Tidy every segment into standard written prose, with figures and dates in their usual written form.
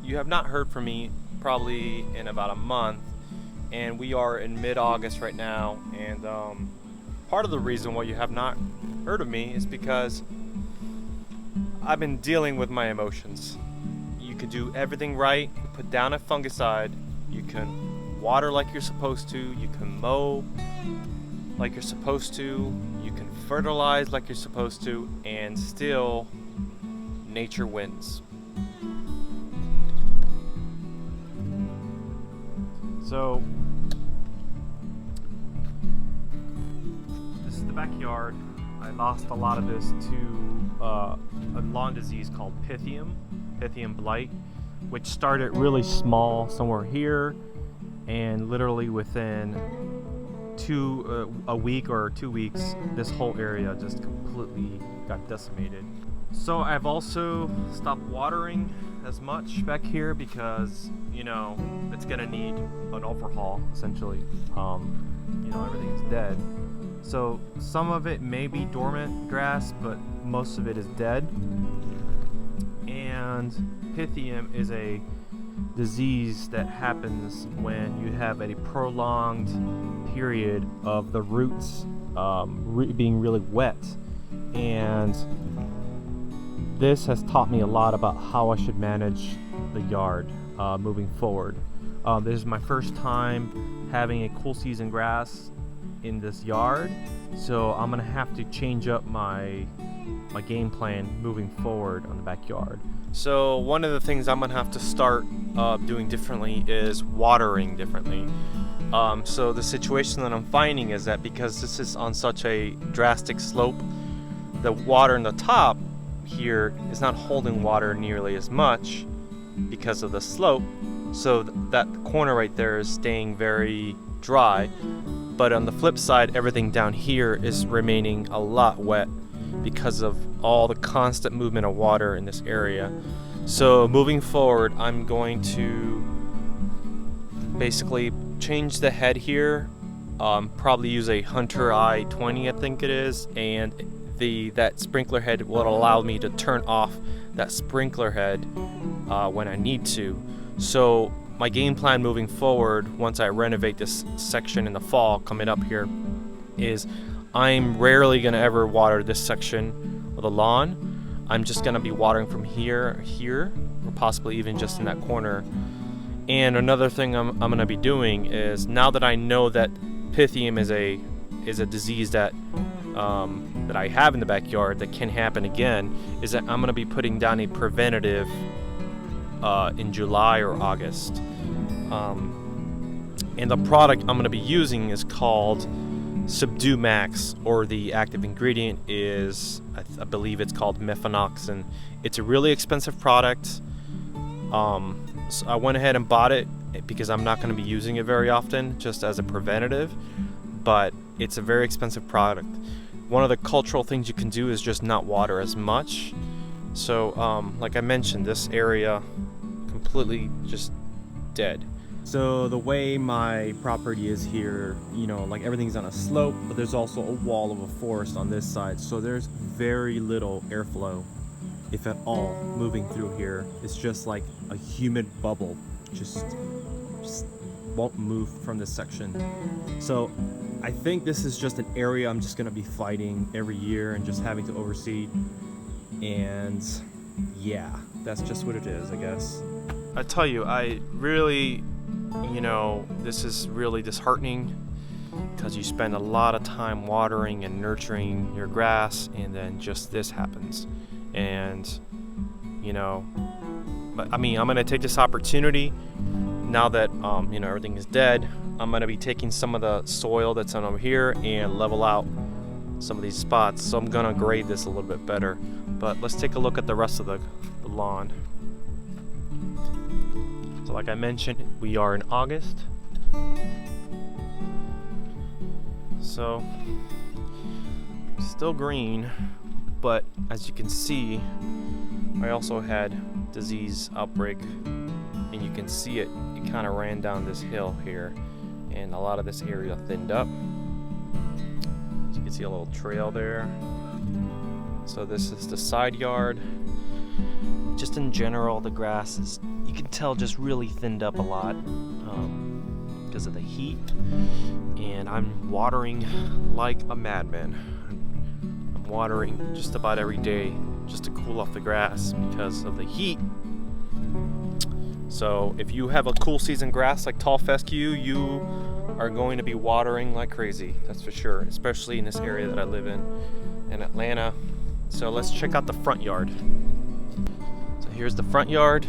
you have not heard from me probably in about a month, and we are in mid-August right now, and part of the reason why you have not heard of me is because I've been dealing with my emotions. You can do everything right, put down a fungicide, you can water like you're supposed to, you can mow like you're supposed to, you can fertilize like you're supposed to, and still nature wins. So this is the backyard. I lost a lot of this to a lawn disease called Pythium blight, which started really small somewhere here, and literally within a week or 2 weeks, this whole area just completely got decimated. So I've also stopped watering as much back here because, you know, it's gonna need an overhaul essentially. Everything is dead. So some of it may be dormant grass, but most of it is dead. And Pythium is a disease that happens when you have a prolonged period of the roots being really wet. And this has taught me a lot about how I should manage the yard moving forward. This is my first time having a cool season grass in this yard, so I'm gonna have to change up my game plan moving forward on the backyard. So one of the things I'm gonna have to start doing differently is watering differently. So the situation that I'm finding is that because this is on such a drastic slope, the water in the top here is not holding water nearly as much because of the slope, so that corner right there is staying very dry, but on the flip side, everything down here is remaining a lot wet because of all the constant movement of water in this area. So moving forward, I'm going to basically change the head here, probably use a Hunter i20 I think it is, and that sprinkler head will allow me to turn off that sprinkler head when I need to. So my game plan moving forward, once I renovate this section in the fall coming up here, is I'm rarely going to ever water this section of the lawn. I'm just going to be watering from here, or possibly even just in that corner. And another thing I'm going to be doing is, now that I know that Pythium is a disease that I have in the backyard that can happen again, is that I'm going to be putting down a preventative in July or August. And the product I'm going to be using is called Subdue Max, or the active ingredient is, I believe it's called mefenoxam. It's a really expensive product. So I went ahead and bought it because I'm not going to be using it very often, just as a preventative, but it's a very expensive product. One of the cultural things you can do is just not water as much. So like I mentioned, this area completely just dead. So the way my property is here, like everything's on a slope, but there's also a wall of a forest on this side, so there's very little airflow, if at all, moving through here. It's just like a humid bubble, just won't move from this section. So I think this is just an area I'm just going to be fighting every year and just having to oversee. And yeah, that's just what it is, I guess. I tell you, I really, this is really disheartening, because you spend a lot of time watering and nurturing your grass, and then just this happens. And, but I mean, I'm going to take this opportunity now that, everything is dead. I'm going to be taking some of the soil that's on over here and level out some of these spots. So I'm going to grade this a little bit better. But let's take a look at the rest of the lawn. So like I mentioned, we are in August. So still green, but as you can see, I also had disease outbreak, and you can see it kind of ran down this hill here, and a lot of this area thinned up. As you can see, a little trail there. So this is the side yard. just in general, the grass is, you can tell, just really thinned up a lot because of the heat. And I'm watering like a madman. I'm watering just about every day just to cool off the grass because of the heat. So if you have a cool season grass like tall fescue, you are going to be watering like crazy, that's for sure, especially in this area that I live in Atlanta. So let's check out the front yard. So here's the front yard.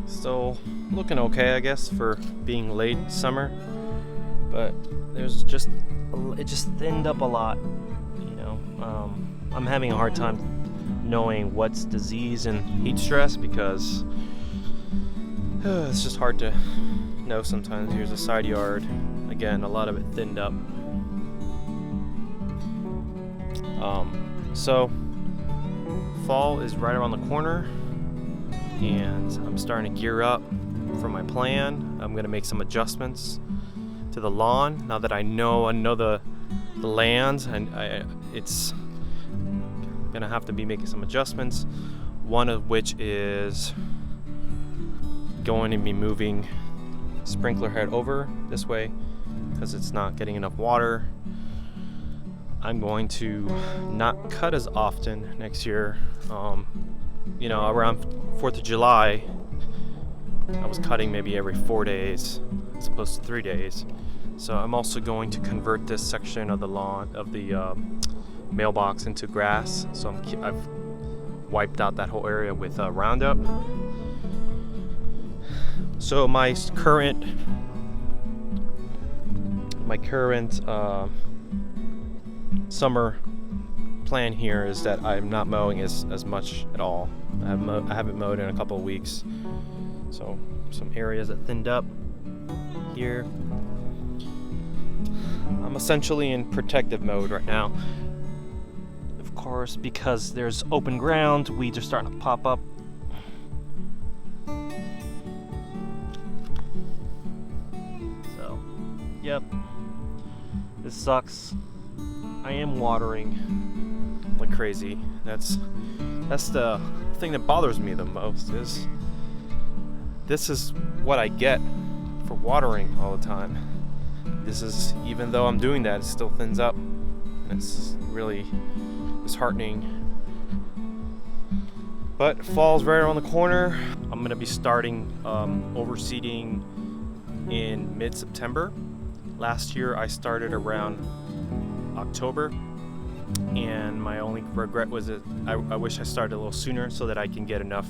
Still looking okay, I guess, for being late summer, but there's just, it just thinned up a lot, you know. I'm having a hard time knowing what's disease and heat stress because it's just hard to know sometimes. Here's a side yard. Again, a lot of it thinned up. So fall is right around the corner and I'm starting to gear up for my plan. I'm gonna make some adjustments to the lawn now that I know the land, and it's gonna have to be making some adjustments, one of which is going to be moving sprinkler head over this way because it's not getting enough water. I'm going to not cut as often next year. You know, around 4th of July I was cutting maybe every 4 days as opposed to 3 days. So I'm also going to convert this section of the lawn, of the mailbox, into grass. So I've wiped out that whole area with Roundup. So my current summer plan here is that I'm not mowing as much at all. I haven't mowed in a couple of weeks. So some areas that thinned up here. I'm essentially in protective mode right now. Of course, because there's open ground, weeds are starting to pop up. So, yep, this sucks. I am watering like crazy. That's the thing that bothers me the most, is this is what I get for watering all the time. This is, even though I'm doing that, it still thins up, and it's really disheartening. But fall's right around the corner. I'm gonna be starting overseeding in mid-September. Last year I started around October, and my only regret was that I wish I started a little sooner so that I can get enough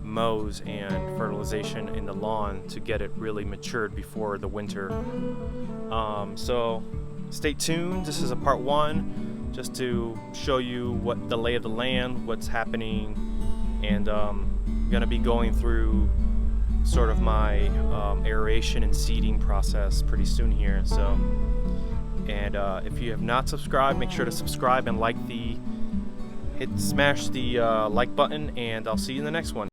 mows and fertilization in the lawn to get it really matured before the winter. So stay tuned. This is a part 1, just to show you what the lay of the land, what's happening, and I'm gonna be going through sort of my aeration and seeding process pretty soon here. So, and if you have not subscribed, make sure to subscribe and smash the like button, and I'll see you in the next one.